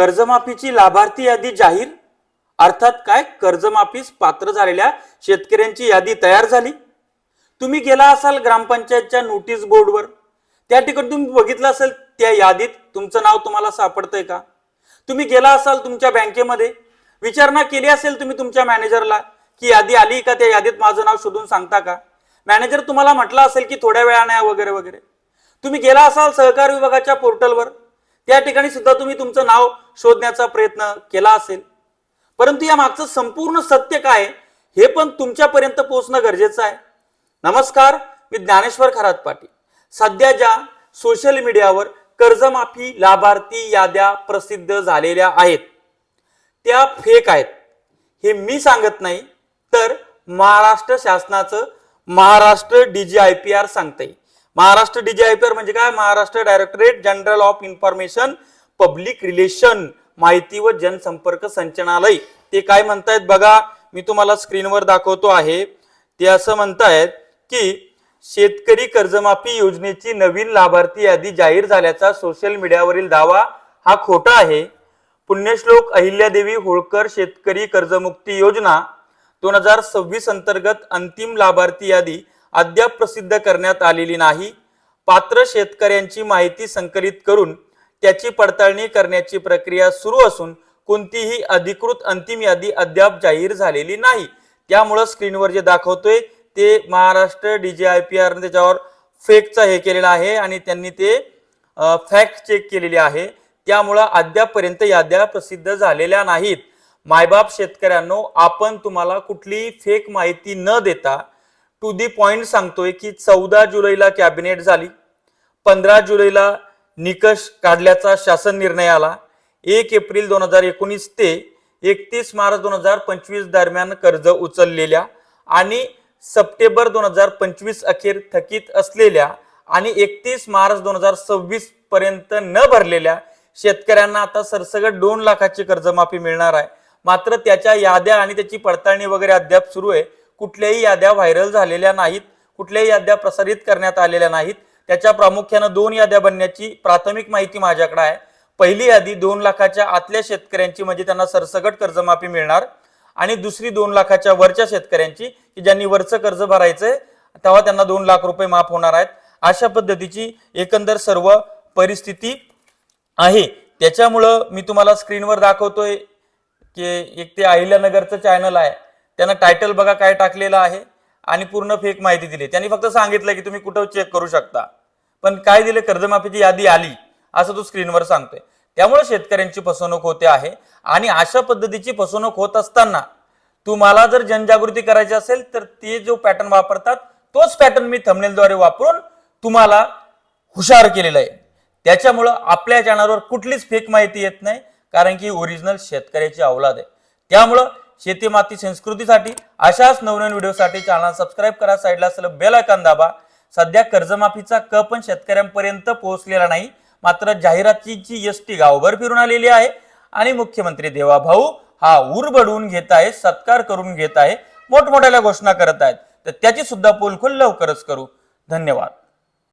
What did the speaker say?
कर्जमाफीची लाभार्थी यादी जाहीर, अर्थात काय, कर्जमाफीस पात्र झालेल्या शेतकऱ्यांची यादी तयार झाली। तुम्ही गेला असाल ग्रामपंचायतच्या नोटीस बोर्डवर, त्या ठिकाणी तुम्ही बघितलं असेल त्या यादीत तुमचं नाव तुम्हाला सापडतंय का? तुम्ही गेला असाल तुमच्या बँकेमध्ये, विचारणा केली असेल तुम्ही तुमच्या मॅनेजरला की यादी आली का, त्या यादीत माझं नाव शोधून सांगता का? मॅनेजर तुम्हाला म्हटलं असेल की थोड्या वेळाने वगैरे वगैरे। तुम्ही गेला असाल सहकार विभागाच्या पोर्टलवर, त्या ठिकाणी सुद्धा तुम्ही तुमचं नाव शोधण्याचा प्रयत्न केला असेल। परंतु या मागचं संपूर्ण सत्य काय हे पण तुमच्यापर्यंत पोहोचणं गरजेचं आहे। नमस्कार, मी ज्ञानेश्वर खरात पाटील। सध्या ज्या सोशल मीडियावर कर्जमाफी लाभार्थी याद्या प्रसिद्ध झालेल्या आहेत त्या फेक आहेत, हे मी सांगत नाही तर महाराष्ट्र शासनाचं महाराष्ट्र DGIPR सांगते। महाराष्ट्र DGIPR म्हणजे काय? Maharashtra directorate general of information public relation, माहिती व जनसंपर्क संचालनालय। ते काय म्हणतायत बघा, मी तुम्हाला स्क्रीनवर दाखवतो आहे। ते असं म्हणतायत की शेतकरी कर्जमाफी योजनेची नवीन लाभार्थी यादी जाहीर झाल्याचा सोशल मीडियावरील दावा हा खोटा आहे। पुण्यश्लोक अहिल्यादेवी होळकर शेतकरी कर्जमुक्ती योजना 2026 अंतर्गत अंतिम लाभार्थी यादी अद्याप प्रसिद्ध करण्यात आलेली नाही। पात्र शेतकऱ्यांची माहिती संकलित करून त्याची पडताळणी करण्याची प्रक्रिया सुरू असून कोणतीही अधिकृत अंतिम यादी अद्याप जाहीर झालेली नाही। त्यामुळे स्क्रीनवर जे दाखवतोय ते महाराष्ट्र DGIPR ने त्याच्यावर फेकचा हे केलेला आहे आणि त्यांनी ते फॅक्ट चेक केलेली आहे। त्यामुळे अद्यापपर्यंत याद्या प्रसिद्ध झालेल्या नाहीत। मायबाप शेतकऱ्यांनो, आपण तुम्हाला कुठली फेक माहिती न देता टू दी पॉइंट सांगतोय की 14 जुलैला कॅबिनेट झाली, 15 जुलैला निकष काढल्याचा शासन निर्णय आला, 1 एप्रिल 2019 ते 31 मार्च 2025 दरम्यान कर्ज उचललेल्या आणि सप्टेंबर 2025 अखेर थकीत असलेल्या आणि 31 मार्च 2026 पर्यंत न भरलेल्या शेतकऱ्यांना आता सरसकट 2 लाखाची कर्जमाफी मिळणार आहे। मात्र त्याच्या याद्या आणि त्याची पडताळणी वगैरे अद्याप सुरू आहे। कुठल्याही याद्या व्हायरल झालेल्या नाहीत, कुठल्याही याद्या प्रसारित करण्यात आलेल्या नाहीत। त्याच्या प्रामुख्याने 2 याद्या बनण्याची प्राथमिक माहिती माझ्याकडे आहे। पहिली यादी 2 लाखाच्या आतल्या शेतकऱ्यांची, म्हणजे त्यांना सरसकट कर्जमाफी मिळणार, आणि दुसरी 2 लाखाच्या वरच्या शेतकऱ्यांची की ज्यांनी वरचं कर्ज भरायचंय तेव्हा त्यांना 2 लाख रुपये माफ होणार आहेत। अशा पद्धतीची एकंदर सर्व परिस्थिती आहे। त्याच्यामुळं मी तुम्हाला स्क्रीनवर दाखवतोय की एक ते अहिल्यानगरचं चॅनल आहे, त्यांना टायटल बघा काय टाकलेलं आहे आणि पूर्ण फेक माहिती दिली। त्यांनी फक्त सांगितलं की तुम्ही कुठं चेक करू शकता, पण काय दिले, कर्जमाफीची यादी आली असं तो स्क्रीनवर सांगतोय। त्यामुळे शेतकऱ्यांची फसवणूक होते आहे आणि अशा पद्धतीची फसवणूक होत असताना तुम्हाला जर जनजागृती करायची असेल तर ते जो पॅटर्न वापरतात तोच पॅटर्न मी थंबनेलद्वारे वापरून तुम्हाला हुशार केलेला आहे। त्याच्यामुळे आपल्या चॅनलवर कुठलीच फेक माहिती येत नाही, कारण की ओरिजिनल शेतकऱ्याची औलाद आहे। त्यामुळे शेती माती संस्कृतीसाठी अशाच नवनवीन व्हिडिओसाठी चॅनल सबस्क्राइब करा, साईडला असलेलं बेल आयकॉन दाबा। सध्या कर्जमाफीचा क पण शेतकऱ्यांपर्यंत पोहोचलेला नाही, मात्र जाहिरातीची एसटी गावभर फिरून आलेली आहे आणि मुख्यमंत्री देवाभाऊ हा उर बडवून घेत आहे, सत्कार करून घेत आहे, मोठमोठ्या घोषणा करत आहेत। तर त्याची सुद्धा पोलखोल लवकरच करू। धन्यवाद।